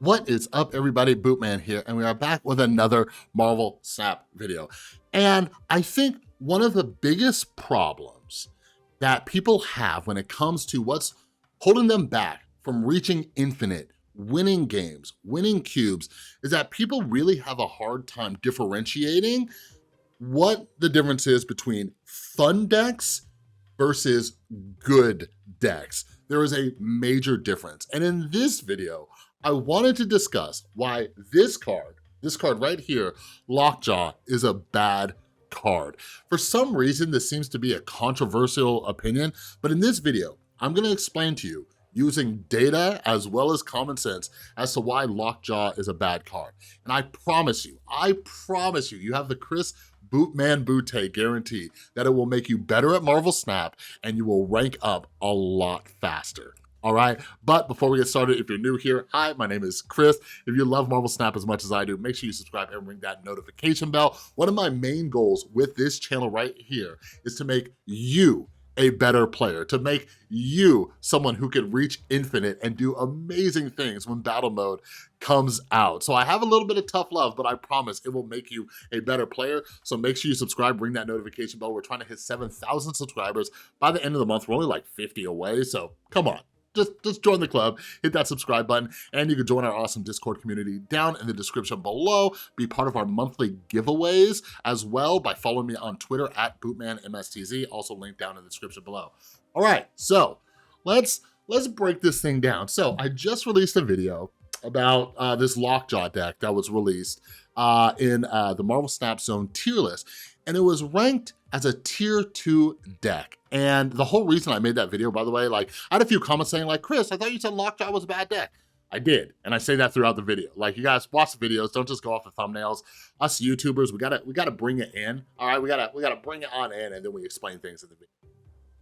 What is up, everybody? Bootman here, and we are back with another Marvel Snap video. And I think one of the biggest problems that people have when it comes to what's holding them back from reaching infinite, winning games, winning cubes, is that people really have a hard time differentiating what the difference is between fun decks versus good decks. There is a major difference. And in this video, I wanted to discuss why this card right here, Lockjaw, is a bad card. For some reason, this seems to be a controversial opinion, but in this video, I'm gonna explain to you using data as well as common sense as to why Lockjaw is a bad card. And I promise you, you have the Chris Bootman Bootay guarantee that it will make you better at Marvel Snap and you will rank up a lot faster. All right, but before we get started, if you're new here, hi, my name is Chris. If you love Marvel Snap as much as I do, make sure you subscribe and ring that notification bell. One of my main goals with this channel right here is to make you a better player, to make you someone who can reach infinite and do amazing things when battle mode comes out. So I have a little bit of tough love, but I promise it will make you a better player. So make sure you subscribe, ring that notification bell. We're trying to hit 7,000 subscribers by the end of the month. We're only like 50 away, so come on. Just join the club, hit that subscribe button, and you can join our awesome Discord community down in the description below. Be part of our monthly giveaways as well by following me on Twitter at BootmanMSTZ, also linked down in the description below. All right, so let's break this thing down. So I just released a video about this Lockjaw deck that was released in the Marvel Snap Zone tier list, and it was ranked as a tier 2 deck. And the whole reason I made that video, by the way, like I had a few comments saying like, Chris, I thought you said Lockjaw was a bad deck. I did, and I say that throughout the video. Like, you guys watch the videos, don't just go off the thumbnails. Us YouTubers, we gotta bring it in, all right? We gotta bring it on in, and then we explain things in the video.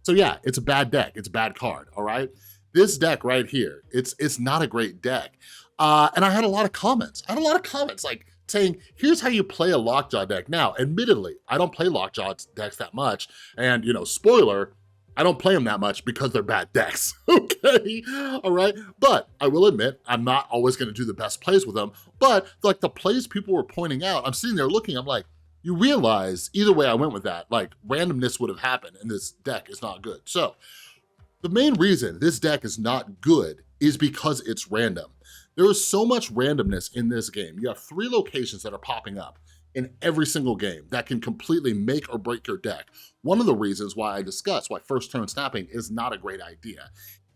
So yeah, it's a bad deck, it's a bad card, all right? This deck right here, it's not a great deck. And I had a lot of comments. Like, saying, here's how you play a Lockjaw deck. Now, admittedly, I don't play Lockjaw decks that much, and you know, spoiler, I don't play them that much because they're bad decks, okay? All right, but I will admit, I'm not always gonna do the best plays with them, but like the plays people were pointing out, I'm sitting there looking, I'm like, you realize either way I went with that, like randomness would have happened and this deck is not good. So the main reason this deck is not good is because it's random. There is so much randomness in this game. You have 3 locations that are popping up in every single game that can completely make or break your deck. One of the reasons why I discussed why first turn snapping is not a great idea.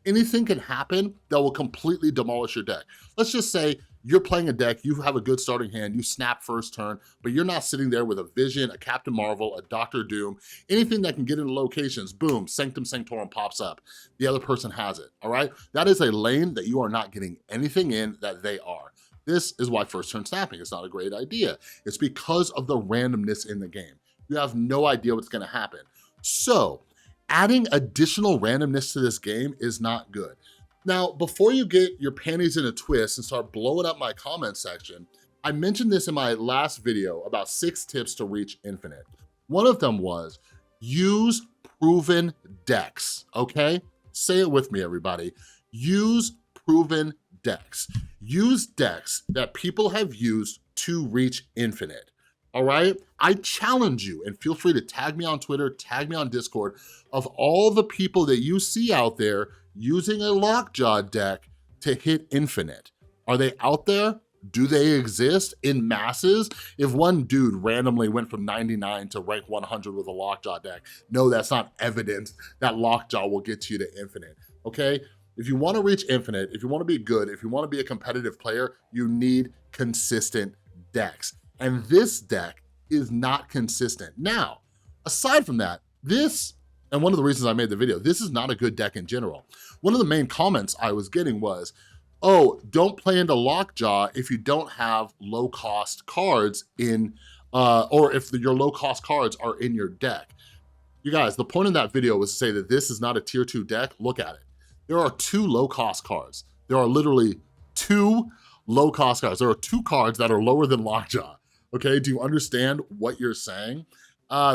Anything can happen that will completely demolish your deck. Let's just say you're playing a deck, you have a good starting hand, you snap first turn, but you're not sitting there with a Vision, a Captain Marvel, a Doctor Doom, anything that can get into locations, boom, Sanctum Sanctorum pops up. The other person has it, all right? That is a lane that you are not getting anything in that they are. This is why first turn snapping is not a great idea. It's because of the randomness in the game. You have no idea what's gonna happen. So, adding additional randomness to this game is not good. Now, before you get your panties in a twist and start blowing up my comment section, I mentioned this in my last video about 6 tips to reach infinite. One of them was use proven decks, okay? Say it with me, everybody. Use proven decks. Use decks that people have used to reach infinite. All right? I challenge you, and feel free to tag me on Twitter, tag me on Discord, of all the people that you see out there using a Lockjaw deck to hit infinite. Are they out there? Do they exist in masses? If one dude randomly went from 99 to rank 100 with a Lockjaw deck, no, that's not evidence that Lockjaw will get you to infinite, okay? If you wanna reach infinite, if you wanna be good, if you wanna be a competitive player, you need consistent decks. And this deck is not consistent. Now, aside from that, this, and one of the reasons I made the video, this is not a good deck in general. One of the main comments I was getting was, oh, don't play into Lockjaw if you don't have low-cost cards in, or if your low-cost cards are in your deck. You guys, the point of that video was to say that this is not a tier 2 deck. Look at it. There are 2 low-cost cards. There are literally 2 low-cost cards. There are 2 cards that are lower than Lockjaw. Okay, do you understand what you're saying?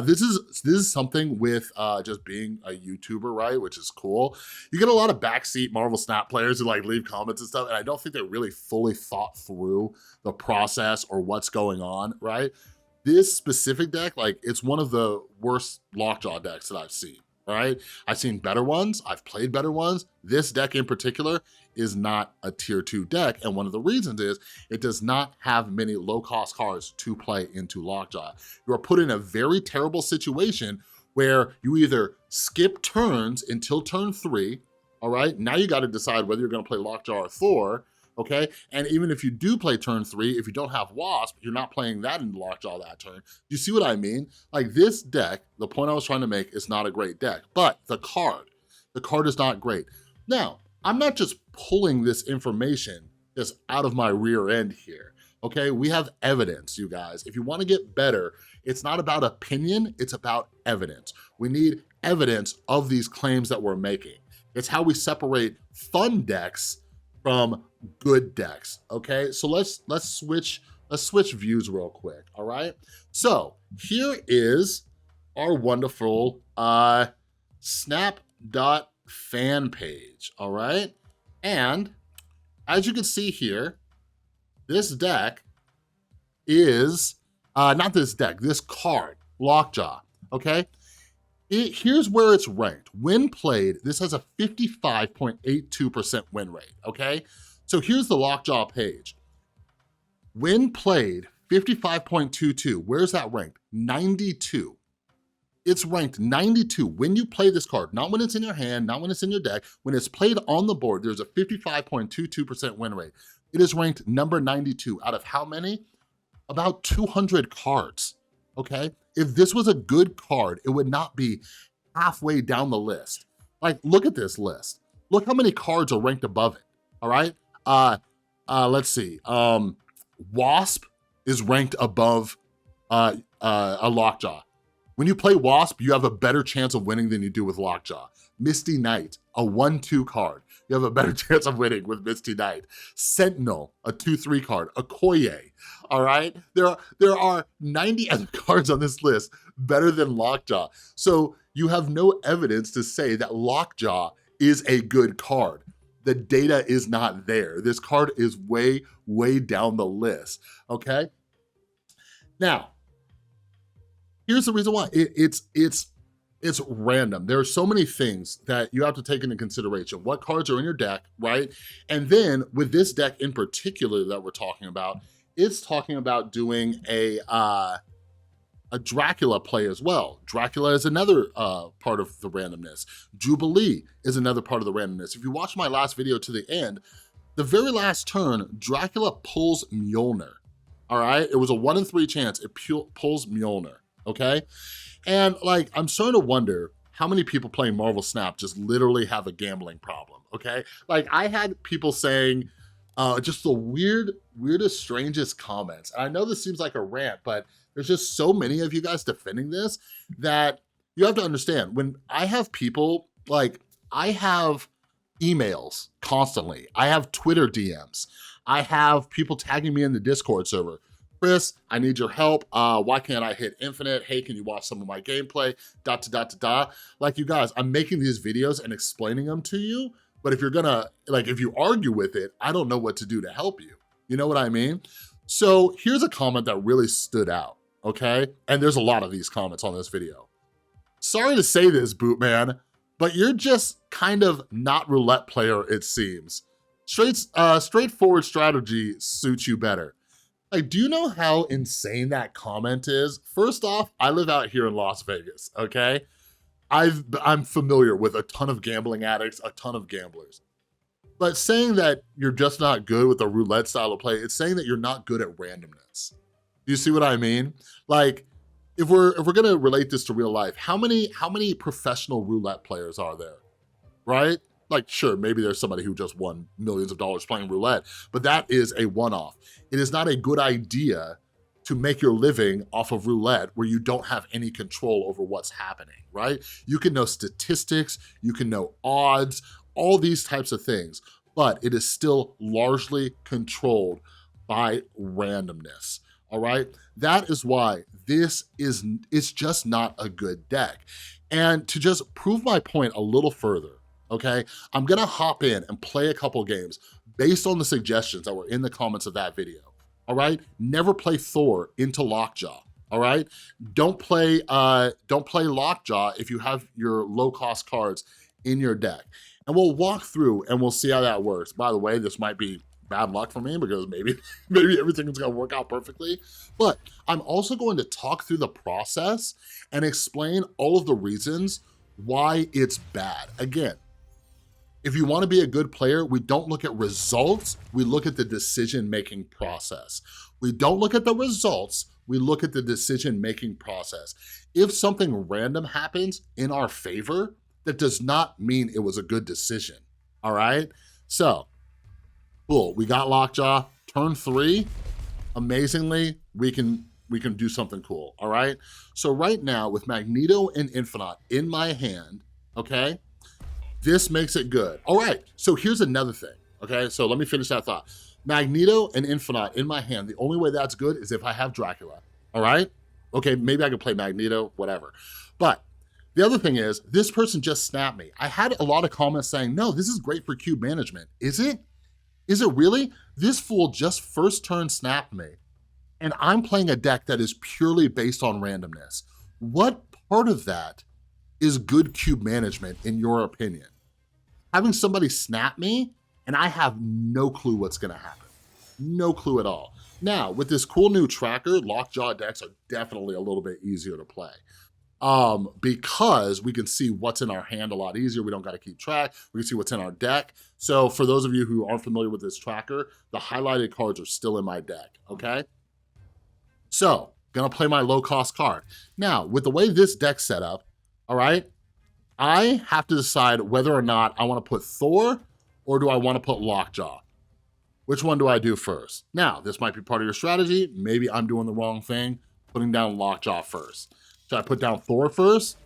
This is something with just being a YouTuber, right? Which is cool. You get a lot of backseat Marvel Snap players who like leave comments and stuff, and I don't think they really fully thought through the process or what's going on, right? This specific deck, like it's one of the worst Lockjaw decks that I've seen, right? I've seen better ones, I've played better ones. This deck in particular is not a tier 2 deck, and one of the reasons is it does not have many low-cost cards to play into Lockjaw. You are put in a very terrible situation where you either skip turns until turn 3, all right? Now you gotta decide whether you're gonna play Lockjaw or Thor, okay? And even if you do play turn 3, if you don't have Wasp, you're not playing that into Lockjaw that turn. You see what I mean? Like this deck, the point I was trying to make is not a great deck, but the card is not great. Now, I'm not just pulling this information just out of my rear end here, okay? We have evidence, you guys. If you wanna get better, it's not about opinion, it's about evidence. We need evidence of these claims that we're making. It's how we separate fun decks from good decks, okay? So let's switch views real quick, all right? So here is our wonderful snap.fan page, all right? And as you can see here, this deck is, not this deck, this card, Lockjaw, okay? Here's where it's ranked. When played, this has a 55.82% win rate, okay? So here's the Lockjaw page. When played, 55.22, where's that ranked? 92. It's ranked 92 when you play this card, not when it's in your hand, not when it's in your deck. When it's played on the board, there's a 55.22% win rate. It is ranked number 92 out of how many? About 200 cards, okay? If this was a good card, it would not be halfway down the list. Like, look at this list. Look how many cards are ranked above it, all right? Let's see. Wasp is ranked above a Lockjaw. When you play Wasp, you have a better chance of winning than you do with Lockjaw. Misty Knight, a 1-2 card. You have a better chance of winning with Misty Knight. Sentinel, a 2-3 card. Okoye, all right? There are 90 other cards on this list better than Lockjaw. So you have no evidence to say that Lockjaw is a good card. The data is not there. This card is way, way down the list, okay? Now, here's the reason why. It's random. There are so many things that you have to take into consideration. What cards are in your deck, right? And then with this deck in particular that we're talking about, it's talking about doing a Dracula play as well. Dracula is another part of the randomness. Jubilee is another part of the randomness. If you watch my last video to the end, the very last turn, Dracula pulls Mjolnir, all right? It was a 1 in 3 chance, it pulls Mjolnir, okay? And like, I'm starting to wonder how many people playing Marvel Snap just literally have a gambling problem, okay? Like I had people saying just the weirdest, strangest comments. And I know this seems like a rant, but there's just so many of you guys defending this that you have to understand. When I have people, like I have emails constantly, I have Twitter DMs, I have people tagging me in the Discord server. Chris, I need your help. Why can't I hit infinite? Hey, can you watch some of my gameplay? ... Like you guys, I'm making these videos and explaining them to you, but if you're gonna, like if you argue with it, I don't know what to do to help you. You know what I mean? So here's a comment that really stood out, okay? And there's a lot of these comments on this video. Sorry to say this, Bootman, but you're just kind of not roulette player, it seems. Straightforward strategy suits you better. Like, do you know how insane that comment is? First off, I live out here in Las Vegas, okay? I'm familiar with a ton of gambling addicts, a ton of gamblers. But saying that you're just not good with a roulette style of play, it's saying that you're not good at randomness. Do you see what I mean? Like, if we're gonna relate this to real life, how many professional roulette players are there, right? Like, sure, maybe there's somebody who just won millions of dollars playing roulette, but that is a one-off. It is not a good idea to make your living off of roulette where you don't have any control over what's happening, right? You can know statistics, you can know odds, all these types of things, but it is still largely controlled by randomness, all right? That is why it's just not a good deck. And to just prove my point a little further, okay, I'm gonna hop in and play a couple games based on the suggestions that were in the comments of that video, all right? Never play Thor into Lockjaw, all right? Don't play Lockjaw if you have your low-cost cards in your deck. And we'll walk through and we'll see how that works. By the way, this might be bad luck for me because maybe everything is gonna work out perfectly. But I'm also going to talk through the process and explain all of the reasons why it's bad. Again, if you wanna be a good player, we don't look at results, we look at the decision-making process. We don't look at the results, we look at the decision-making process. If something random happens in our favor, that does not mean it was a good decision, all right? So, cool, we got Lockjaw. Turn 3, amazingly, we can do something cool, all right? So right now, with Magneto and Infinaut in my hand, okay, this makes it good. All right, so here's another thing, okay? So let me finish that thought. Magneto and Infinaut in my hand, the only way that's good is if I have Dracula, all right? Okay, maybe I can play Magneto, whatever. But the other thing is, this person just snapped me. I had a lot of comments saying, no, this is great for cube management. Is it? Is it really? This fool just first turn snapped me, and I'm playing a deck that is purely based on randomness. What part of that is good cube management in your opinion? Having somebody snap me, and I have no clue what's gonna happen. No clue at all. Now, with this cool new tracker, Lockjaw decks are definitely a little bit easier to play. Because we can see what's in our hand a lot easier. We don't gotta keep track. We can see what's in our deck. So for those of you who aren't familiar with this tracker, the highlighted cards are still in my deck, okay? So, gonna play my low-cost card. Now, with the way this deck's set up, all right, I have to decide whether or not I wanna put Thor or do I wanna put Lockjaw. Which one do I do first? Now, this might be part of your strategy. Maybe I'm doing the wrong thing, putting down Lockjaw first. Should I put down Thor first?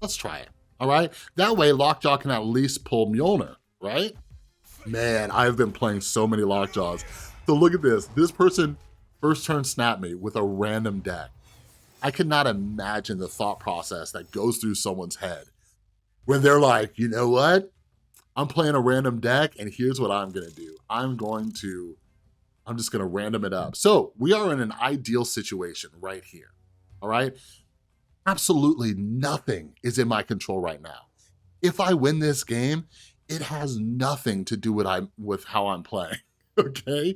Let's try it, all right? That way, Lockjaw can at least pull Mjolnir, right? Man, I've been playing so many Lockjaws. So look at this. This person first turn snapped me with a random deck. I could not imagine the thought process that goes through someone's head when they're like, you know what? I'm playing a random deck, and here's what I'm gonna do. I'm just gonna random it up. So we are in an ideal situation right here. All right? Absolutely nothing is in my control right now. If I win this game, it has nothing to do with how I'm playing, okay?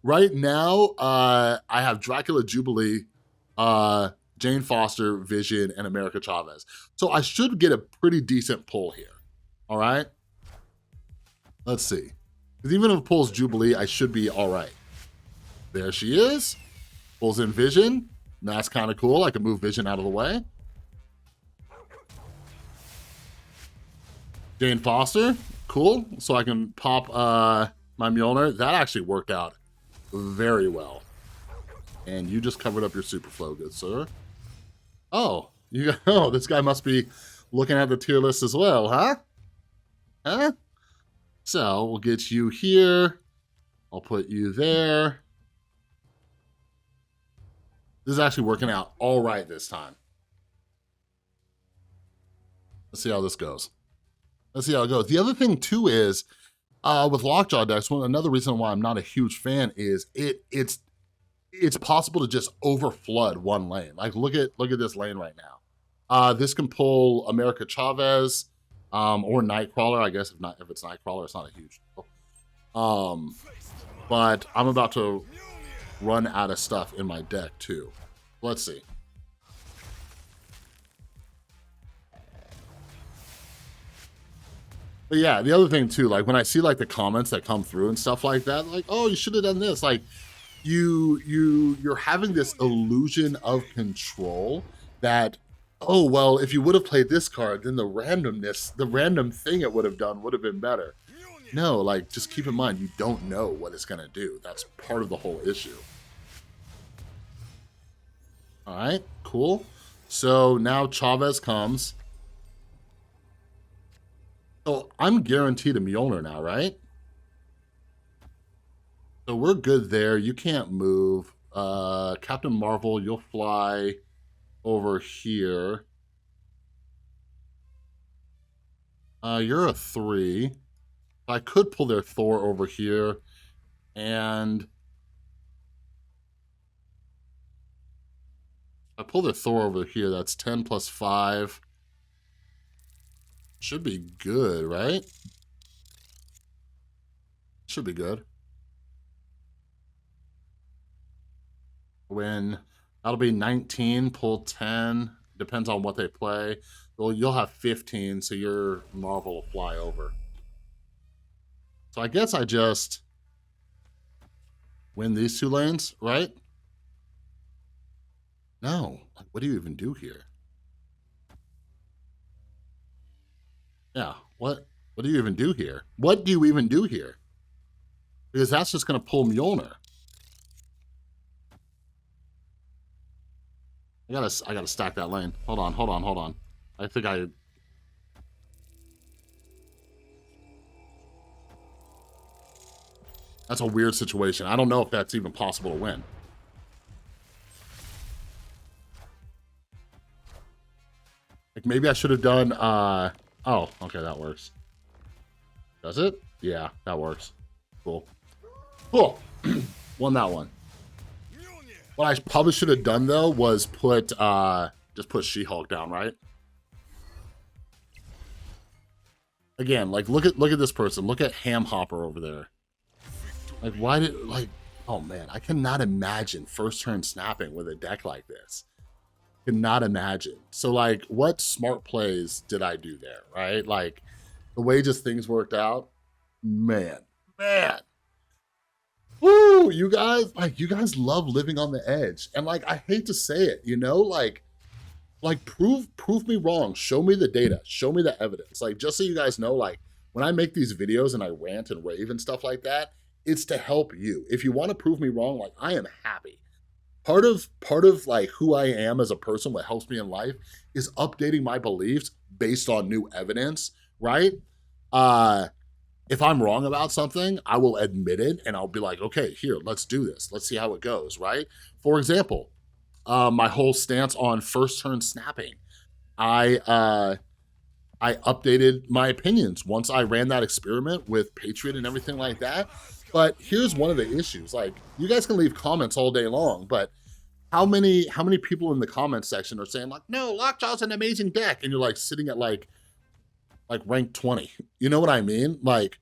Right now, I have Dracula, Jubilee, Jane Foster, Vision, and America Chavez. So I should get a pretty decent pull here, all right? Let's see. Because even if it pulls Jubilee, I should be all right. There she is. Pulls in Vision. That's kind of cool. I can move Vision out of the way. Jane Foster, cool. So I can pop my Mjolnir. That actually worked out very well. And you just covered up your super flow, good sir. Oh, this guy must be looking at the tier list as well, huh? Huh? So we'll get you here. I'll put you there. This is actually working out all right this time. Let's see how this goes. Let's see how it goes. The other thing too is, with Lockjaw decks, another reason why I'm not a huge fan is it's possible to just overflood one lane. Like look at this lane right now. This can pull America Chavez or Nightcrawler. I guess if it's Nightcrawler, it's not a huge deal. But I'm about to run out of stuff in my deck too. Let's see. But yeah, the other thing too, like when I see like the comments that come through and stuff like that, like, oh, you should have done this. Like you're having this illusion of control that, oh, well, if you would have played this card, then the random thing it would have done would have been better. No, like just keep in mind, you don't know what it's gonna do. That's part of the whole issue. All right, cool. So now Chavez comes. So I'm guaranteed a Mjolnir now, right? So we're good there. You can't move. Captain Marvel, you'll fly over here. You're a 3. I could pull their Thor over here, and I pull their Thor over here. That's 10 plus 5. Should be good, right? Should be good. When that'll be 19, pull 10. Depends on what they play. Well, you'll have 15, so your Marvel will fly over. So I guess I just win these 2 lanes, right? No. What do you even do here? Yeah, what do you even do here? What do you even do here? Because that's just going to pull Mjolnir. I gotta stack that lane. Hold on. I think that's a weird situation. I don't know if that's even possible to win. Like, maybe I should have done, oh, okay, that works. Does it? Yeah, that works. Cool. Won that one. What I probably should have done, though, was put, just put She-Hulk down, right? Again, like, look at this person. Look at Ham Hopper over there. Like, why did, like, oh, man, I cannot imagine first turn snapping with a deck like this. Cannot imagine. So, like, what smart plays did I do there, right? Like, the way just things worked out, man. Woo, you guys love living on the edge. And, like, I hate to say it, you know, like prove me wrong. Show me the data. Show me the evidence. Like, just so you guys know, like, when I make these videos and I rant and rave and stuff like that, it's to help you. If you want to prove me wrong, like, I am happy. Part of like who I am as a person, what helps me in life, is updating my beliefs based on new evidence, right? If I'm wrong about something, I will admit it and I'll be like, okay, here, let's do this. Let's see how it goes, right? For example, my whole stance on first turn snapping. I updated my opinions once I ran that experiment with Patriot and everything like that. But here's one of the issues. Like, you guys can leave comments all day long, but how many people in the comments section are saying, like, no, Lockjaw's an amazing deck, and you're like sitting at like rank 20. You know what I mean? Like,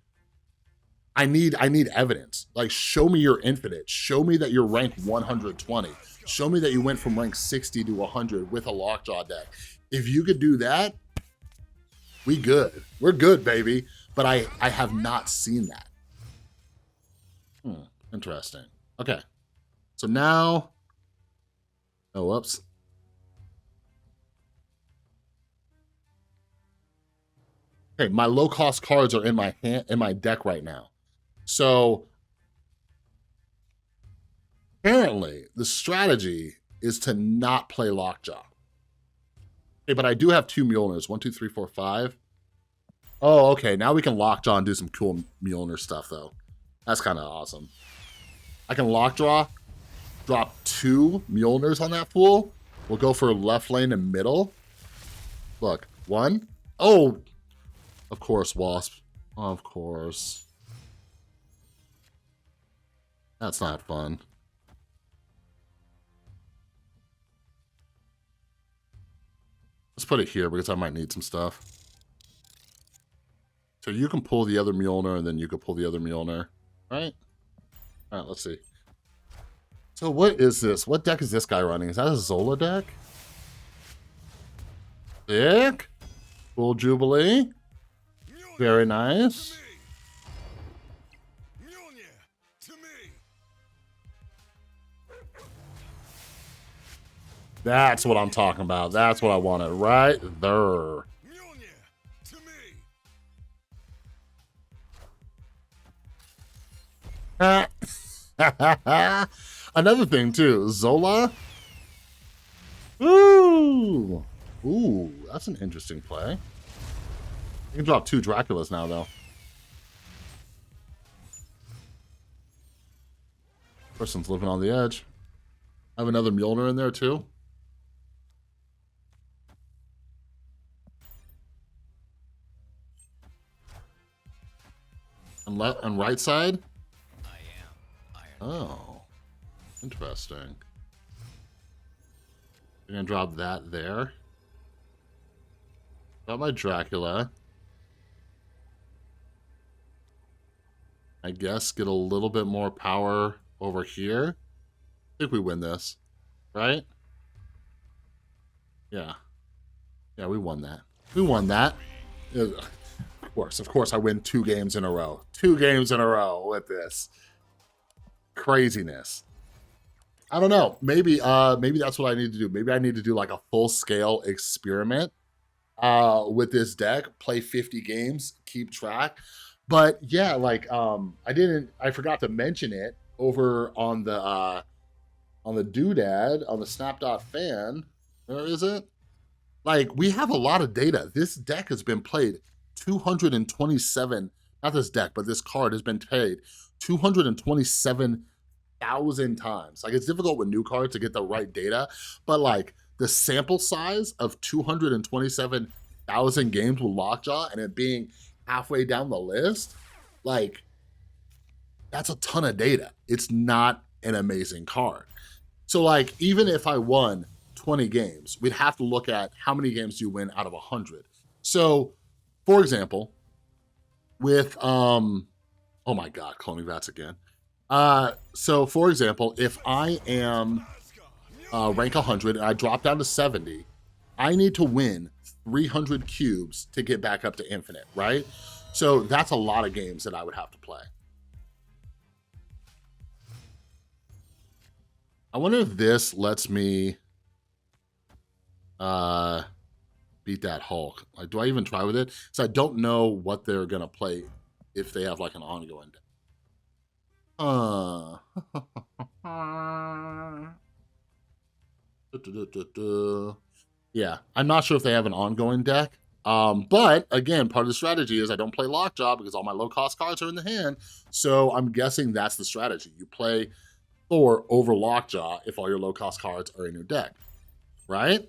I need evidence. Like, show me your Infinite. Show me that you're rank 120. Show me that you went from rank 60 to 100 with a Lockjaw deck. If you could do that, we good. We're good, baby. But I have not seen that. Interesting. Okay. So now, oh, whoops. Okay, my low-cost cards are in my deck right now. So apparently, the strategy is to not play Lockjaw. Okay, but I do have 2 Mjolnirs. 1, 2, 3, 4, 5. Oh, okay. Now we can Lockjaw and do some cool Mjolnir stuff, though. That's kind of awesome. I can Lockjaw, drop 2 Mjolnirs on that fool. We'll go for left lane and middle. Look, 1. Oh, of course, Wasp. Of course. That's not fun. Let's put it here because I might need some stuff. So you can pull the other Mjolnir and then you can pull the other Mjolnir, right? All right, let's see. So what is this? What deck is this guy running? Is that a Zola deck? Sick. Cool Jubilee. Very nice. That's what I'm talking about. That's what I wanted right there. Another thing too, Zola. Ooh, that's an interesting play. You can drop 2 Draculas now, though. Person's living on the edge. I have another Mjolnir in there too. And left and right side? Oh. Interesting. You're gonna drop that there. Got my Dracula. I guess get a little bit more power over here. I think we win this, right? Yeah. Yeah, we won that. We won that. Of course, I win 2 games in a row. 2 games in a row with this. Craziness. I don't know. Maybe that's what I need to do. Maybe I need to do like a full-scale experiment with this deck, play 50 games, keep track. But yeah, like I forgot to mention it over on the doodad on the snap.fan. Where is it? Like, we have a lot of data. This deck has been played 227, not this deck, but this card has been played 227,000 times. Like, it's difficult with new cards to get the right data, but like the sample size of 227,000 games with Lockjaw and it being halfway down the list, like, that's a ton of data. It's not an amazing card. So like, even if I won 20 games, we'd have to look at how many games do you win out of 100. So, for example, with, oh my God, cloning Vats again. So for example, if I am rank 100 and I drop down to 70, I need to win 300 cubes to get back up to infinite, right? So that's a lot of games that I would have to play. I wonder if this lets me beat that Hulk. Like, do I even try with it? So I don't know what they're gonna play if they have like an ongoing deck. Yeah, I'm not sure if they have an ongoing deck. But again, part of the strategy is I don't play Lockjaw because all my low-cost cards are in the hand. So I'm guessing that's the strategy. You play Thor over Lockjaw if all your low-cost cards are in your deck, right?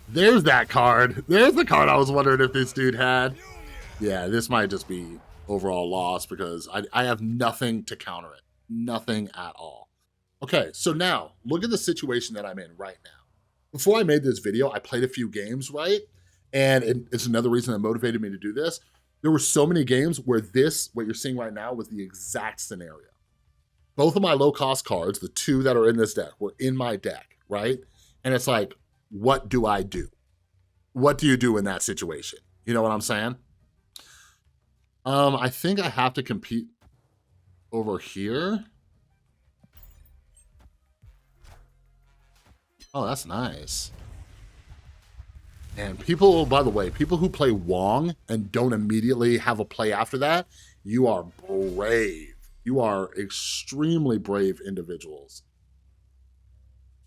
There's that card. There's the card I was wondering if this dude had. Yeah, this might just be overall loss because I have nothing to counter it. Nothing at all. Okay, so now look at the situation that I'm in right now. Before I made this video, I played a few games, right? And it's another reason that motivated me to do this. There were so many games where this, what you're seeing right now, was the exact scenario. Both of my low-cost cards, the 2 that are in this deck, were in my deck, right? And it's like, what do I do? What do you do in that situation? You know what I'm saying? I think I have to compete over here. Oh, that's nice. And people, by the way, people who play Wong and don't immediately have a play after that, you are brave. You are extremely brave individuals.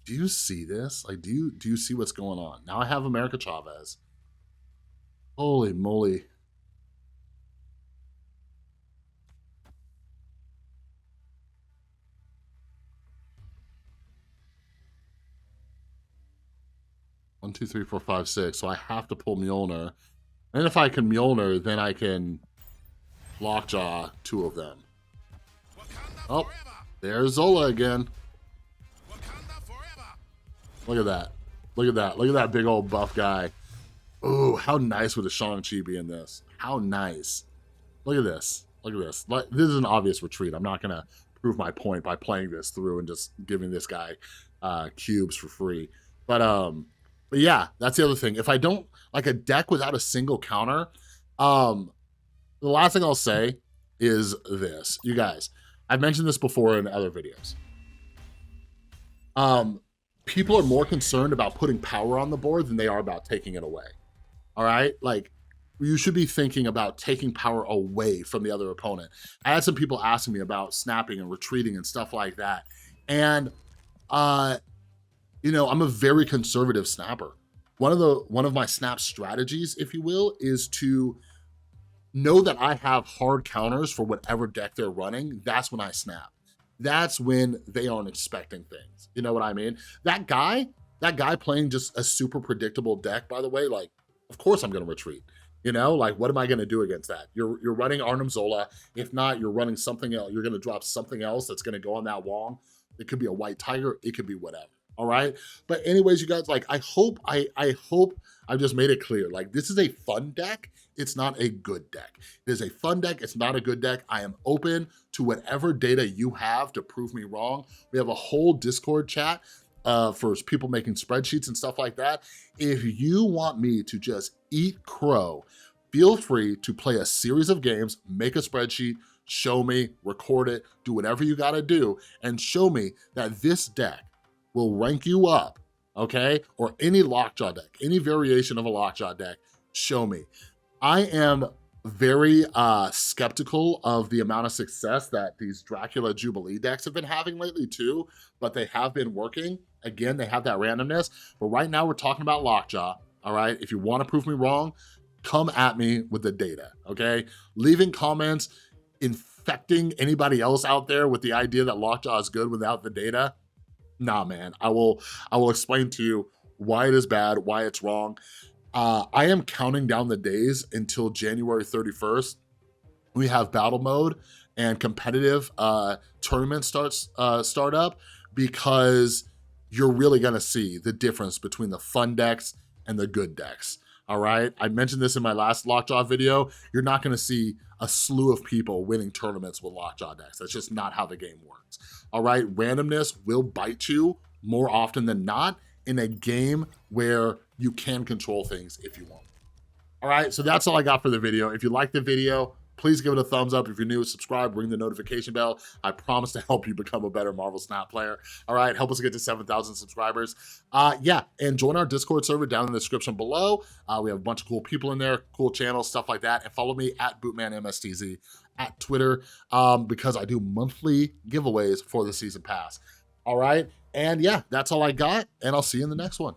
Do you see this? Like, do you see what's going on? Now I have America Chavez. Holy moly. One, two, three, four, five, six. So I have to pull Mjolnir. And if I can Mjolnir, then I can Lockjaw 2 of them. Oh, there's Zola again. Look at that. Look at that. Look at that big old buff guy. Ooh, how nice would a Shang-Chi be in this? How nice. Look at this. Look at this. This is an obvious retreat. I'm not going to prove my point by playing this through and just giving this guy cubes for free. But yeah, that's the other thing. If I don't, like a deck without a single counter, the last thing I'll say is this. You guys, I've mentioned this before in other videos. People are more concerned about putting power on the board than they are about taking it away. All right? Like, you should be thinking about taking power away from the other opponent. I had some people asking me about snapping and retreating and stuff like that. And, you know, I'm a very conservative snapper. One of my snap strategies, if you will, is to know that I have hard counters for whatever deck they're running, that's when I snap. That's when they aren't expecting things. You know what I mean? That guy playing just a super predictable deck, by the way, like, of course I'm gonna retreat. You know, like, what am I gonna do against that? You're running Arnim Zola. If not, you're running something else. You're gonna drop something else that's gonna go on that wall. It could be a white tiger, it could be whatever. All right. But anyways, you guys, like, I hope I've just made it clear. Like, this is a fun deck. It's not a good deck. It is a fun deck. It's not a good deck. I am open to whatever data you have to prove me wrong. We have a whole Discord chat for people making spreadsheets and stuff like that. If you want me to just eat crow, feel free to play a series of games, make a spreadsheet, show me, record it, do whatever you gotta do, and show me that this deck will rank you up, okay? Or any Lockjaw deck, any variation of a Lockjaw deck, show me. I am very skeptical of the amount of success that these Dracula Jubilee decks have been having lately too, but they have been working. Again, they have that randomness, but right now we're talking about Lockjaw, all right? If you wanna prove me wrong, come at me with the data, okay? Leaving comments, infecting anybody else out there with the idea that Lockjaw is good without the data, nah, man. I will explain to you why it is bad, why it's wrong. I am counting down the days until January 31st. We have battle mode and competitive tournaments start up, because you're really gonna see the difference between the fun decks and the good decks. All right, I mentioned this in my last Lockjaw video. You're not gonna see a slew of people winning tournaments with Lockjaw decks. That's just not how the game works. All right, randomness will bite you more often than not in a game where you can control things if you want. All right, so that's all I got for the video. If you like the video, please give it a thumbs up. If you're new, subscribe, ring the notification bell. I promise to help you become a better Marvel Snap player. All right, help us get to 7,000 subscribers. Yeah, and join our Discord server down in the description below. We have a bunch of cool people in there, cool channels, stuff like that. And follow me at BootmanMSTZ at Twitter, because I do monthly giveaways for the season pass. All right, and yeah, that's all I got, and I'll see you in the next one.